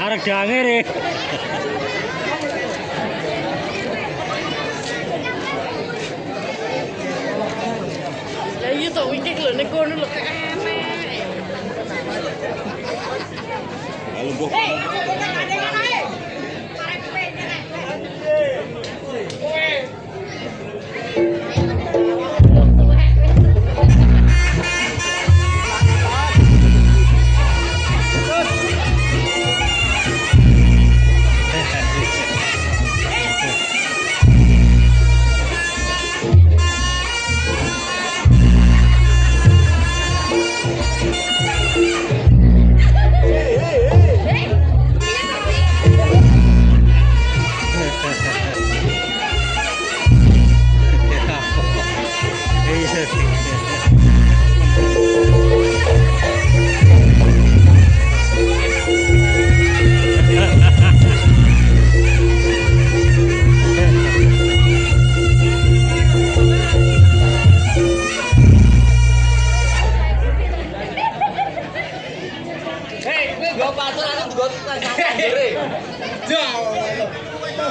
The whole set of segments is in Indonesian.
Arek dangere. Lah iya to iki lho nek kono lho enek. Lumpuh.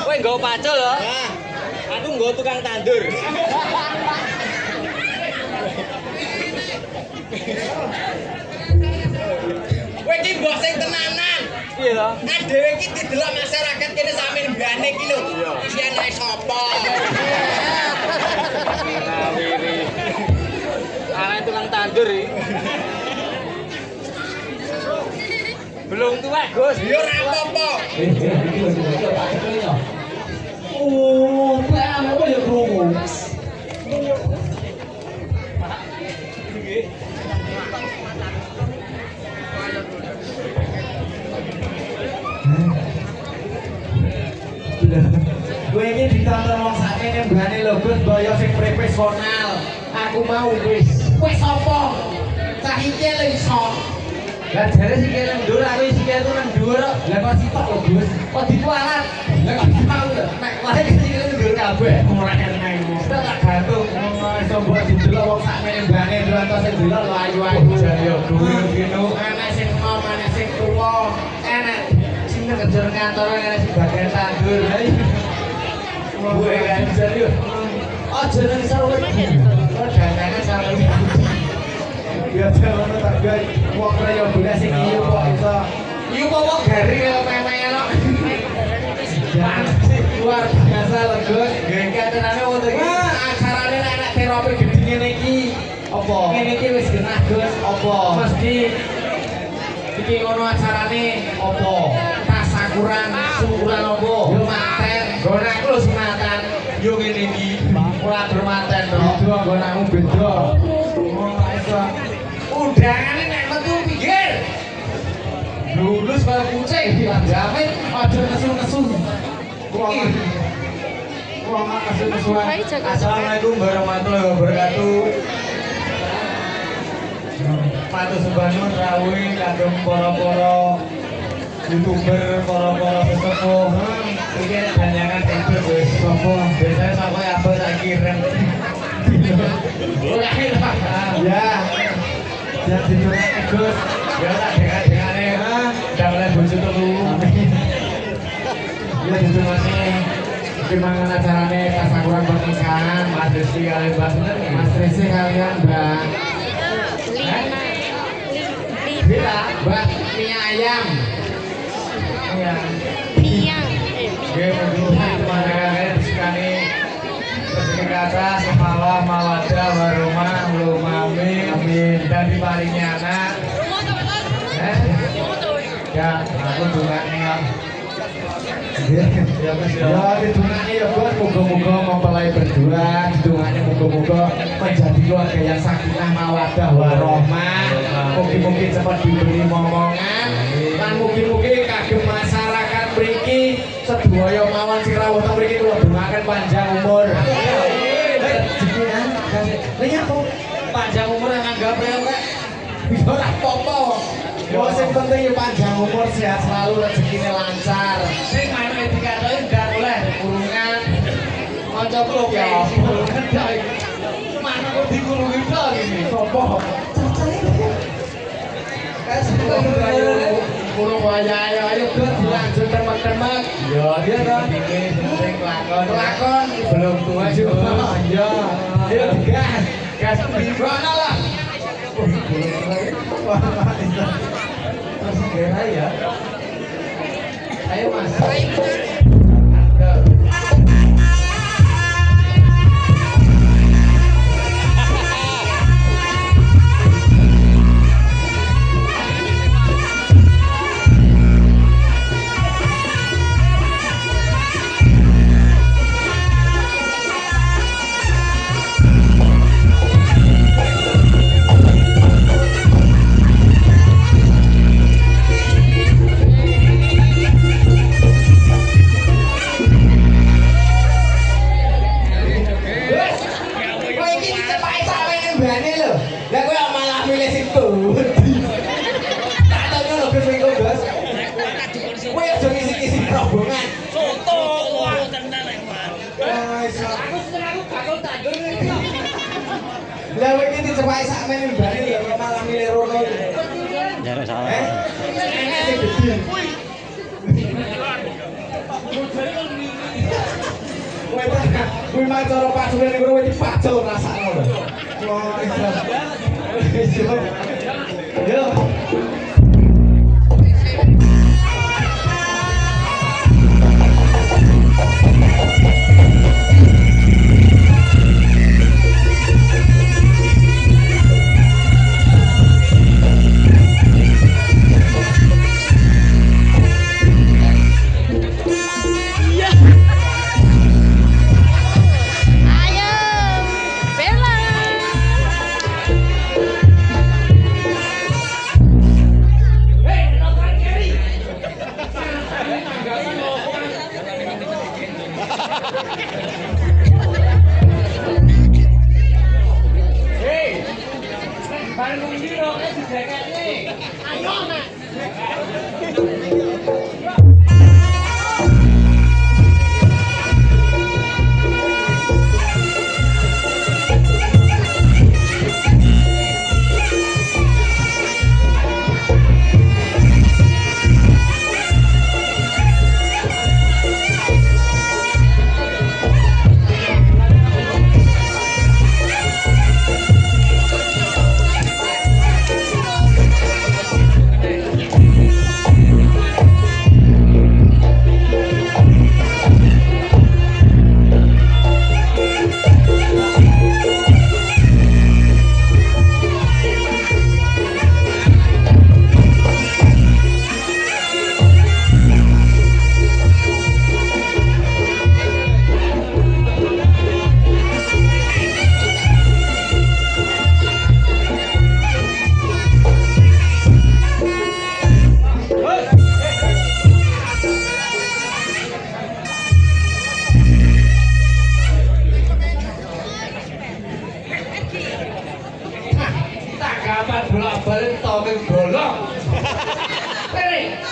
Kowe nggawa pacul lho. Aku nggawa tukang tandur. Kowe iki mbok sing tenanan. piye to? Kan dhewe iki didelok masyarakat kene sampeyan mbane iki lho. Iki anake sapa? Nawiri. Arek tukang tandur iki. Belum tua, Gus. Ya ora apa-apa. Oh, apa ya krungu? Gue ini ditonton wong sakene mbane lho Gus boyo sing profesional. Aku mau wis. Wis apa? Cah iki lho iso. Lah jare sikile ndur aku sikile ku nang dhuwur kok. Lah kok sitok lho Gus. Kok dikualat. Lah kok mau lho. Nek wae sikile ndur kabeh. Ora enak iku. Tak gantung. Iso mbok didelok wong sakene mbane ndelok sing delok lho ayu-ayu. Jare dhuwur kene ana sing enom, ana sing tuwa. Enak sing kerja kantor ana sing bagian tandur. Gue kan bisa yuk. Oh jangan salah. Oh jangan salah. Biasa mana tak gay. Wong raya boleh sing iyo kok iso. Iyo kok wong garing karo memenya lo. Luar biasa lho Gus. Nggih katenane wonten iki. Acarane nek terapi gedhe ngene iki. Apa? Ngene iki wis genah Gus. Apa? Mesti iki ngono acarane apa? Tasakuran, syukuran apa? Yo manten. Gone aku lho sunatan. Yo ngene iki. Ora bermanten to. Beda nggonanmu beda. Wong iso. Undangane nek metu pinggir. Lulus karo kucing dijamin aja nesu-nesu. Wong nesu-nesuan. Assalamualaikum warahmatullahi wabarakatuh. Matur subanun rawuh kagem para-para YouTuber, para-para sesepuh. Iki banyakan tidur wis sapa. Biasane sapa abot tak kirim. Ya. Jadi doakan Gus. Ya tak dengar-dengane ndang oleh bojo telu. Ya ditungane dimangan acarane tasakuran pernikahan Mas Rizky kalian Mbak bener nih. Mas Rizky kalian Mbak Bila Mbak mie ayam. Iya. Oke, berdua kemana kalian disukani rezeki kata semawa mawadah warahmah lumami amin dan diparingi anak. Ya, aku dungane ya. Ya Mas ya. Ya didungane ya Gus, muga-muga mempelai berdua, didungane muga-muga menjadi keluarga yang sakinah mawaddah warahmah. Mungkin-mungkin cepat diberi momongan lan mungkin-mungkin kagem masyarakat mriki sedaya mawon sing rawuh teng mriki kula dongaken panjang umur. Lha kok panjang umur nganggap rek. Bisa ora apa-apa. Yo sing penting yo panjang umur, sehat selalu, rezekine lancar. Sing anu dikatoki ndak oleh kurungan. Kanca kula ya kurungan tok iki. Mana kok dikurungi tok iki? Sopo? Kurung wayahe ayo Gus lanjut temek-temek. Ya dia kan penting lakon belum tua juga. Ya. Ayo gas. Gas di mana lah? Masih kira ya. Ayo Mas. Lah kowe malah milih sing pundi? Tak tanya lho Gus Wiko Gus. Kowe aja ngisi-ngisi rombongan. Soto loro tenan nek, Mas. Aku seneng aku bakal tandur iki. Lah kowe iki dicepaki sak meneh mbane lho malah milih rono. Jarak salah. Enak sing gedhe. Kowe mah cara pacule ning kowe dipacul rasane lho. Wah, yo.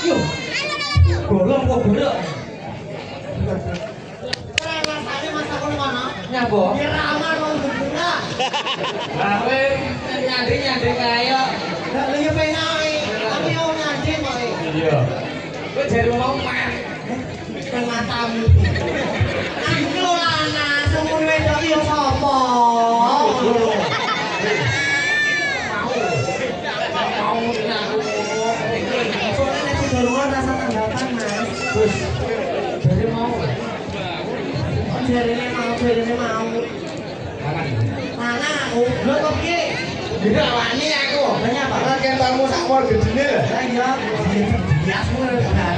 Yuk. Bolong kok bolong. Nyapa? Diramal mau guna. Kowe nyanding kaya. Lah lha penai. Tapi mau nyanding kok. Iya. Kowe jare mau men. Nang matamu. Aku lana semun wedok yo sapa? Mau aku. Soalnya nek dorongan rasa tanggapan, Mas. Terus jare mau. Jarene mau. Mana aku? Lho kok piye? Tidak wani aku. Banyak apa? Lah kentamu sak mor gedine lho. Lah iya, biasmu kan.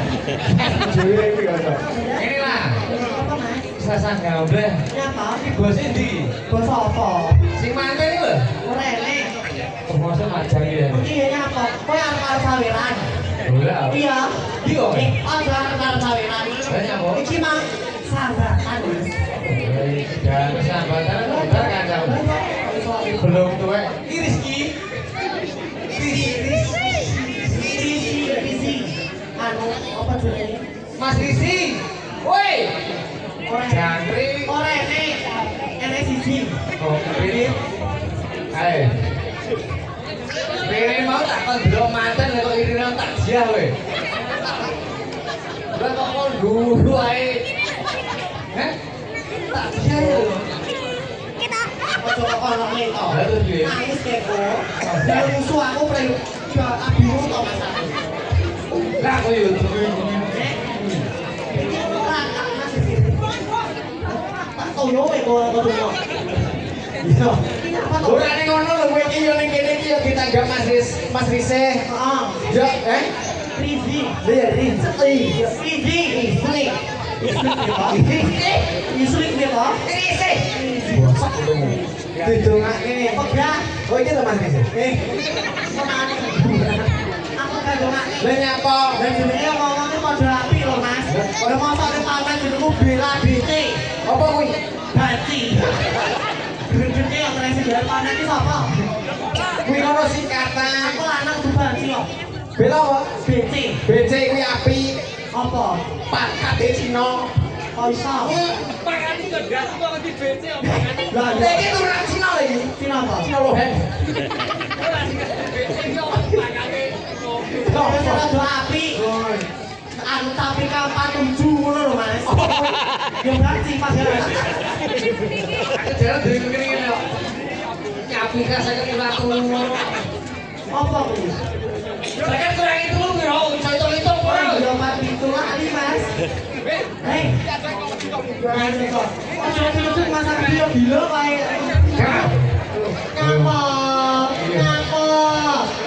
Dewe iki kok. Ini lah. Apa, Mas? Sasan gamble. Nyapa? Iki bos ndi? Bos apa? Sing manten iki lho. Ora enek. Masa majang ya. Iki ya nyapa? Kowe arep saweran. Ora. Iya. Iya. Ada arep saweran. Banyak kok. Iki mah sambatan. Dan sambatan udah kacau. Belum tuwek. Iris ki. Risi. Anu apa jenenge? Mas Risi. Woi. Ora Jangkrik. ora enek. Enek siji. Oh, ini. Ayo. Ini mau tak kon delok manten kok irine tak jiah kowe. Lah kok kon dulu ae. Heh? Tak jiah yo. Ojo kok ono nek to. Lah terus piye? Nangis kepo. Lah musuh aku prelu. Ya abimu to Mas aku. Lah kok yo Iki ora tak Mas iki. Tak toyo kowe kok toyo. Iya. ora ning ngono lho kowe iki yo ning kene iki yo ditanggap Mas Rise. Heeh. Yo, Risi. Iya, Rise. Risi. Islik dia toh? Risi. Didongake. Pegang. Oh iki to Mas Rise. Semane. Aku kandungake. Lah nyapa? Dan jenenge ngomongnya padha api lho Mas. Ora mosok nek pamen jenengku Bela BT. Apa kuwi? Banci. Gede yang terasi jalan panen iki sapa? Kuwi ono singkatan. Aku lanang kudu banci kok. Bela apa? BT. BC kuwi api. Apa? Pangkat Cina. Kok iso? Pangan iki kok gas kok di BC omongan. Lah Lah iki turunan Cina lagi. Cina apa? Cina lohen. Ora sing BC yo pangane. Wis ora do api. Anu tapi kapan tuju ngono lho Mas. Yo banci pas ya. Aku jalan dari ngene-ngene kok. Nyapi ka sakit watu. Apa kuwi? Sakit kurang itu lu piro? Hitung-hitung ora. Yo mati lali Mas. Hei. Ojo tutup masak dia bilo kae. Ngapa?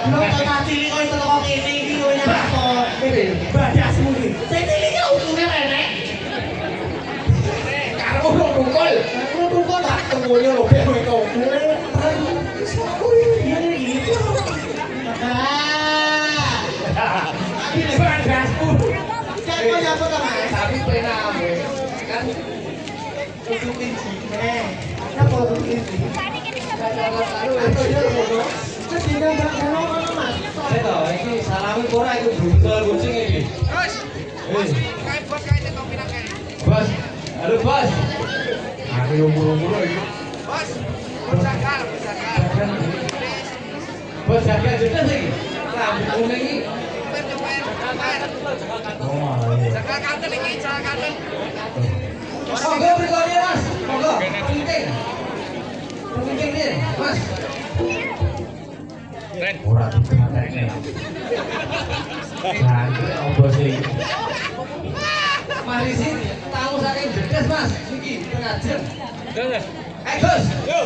Lu tak cilik kok iso kok kene iki kowe nyapa? Badasmu iki. Sing cilik kok utune renek. Karo lu tukul. Lu tukul tak Temunya lo kowe kok. Iya iki. Badasmu. Kan kok nyapa ta Mas? Tapi pena kan Untuk tinggi. Apa untuk tinggi? Ketika Mbak Dano ngono Mas. Itu, ini salami ora itu brutal kucing iki. Bos. Bos. Halo bos. Aku yo mulu-mulu iki. Bos. Bos jagal. Bos jagal jelas iki. Rambut kuning iki. Jagal kanten iki, jagal kanten. Monggo berikutnya Mas. Monggo. Penting. Penting nih, Mas. Ren. Ora dibatekne. Jangan opo sih. Mari sih tamu saking Brebes Mas. Niki tengah jam. Terus. Gus. Yo.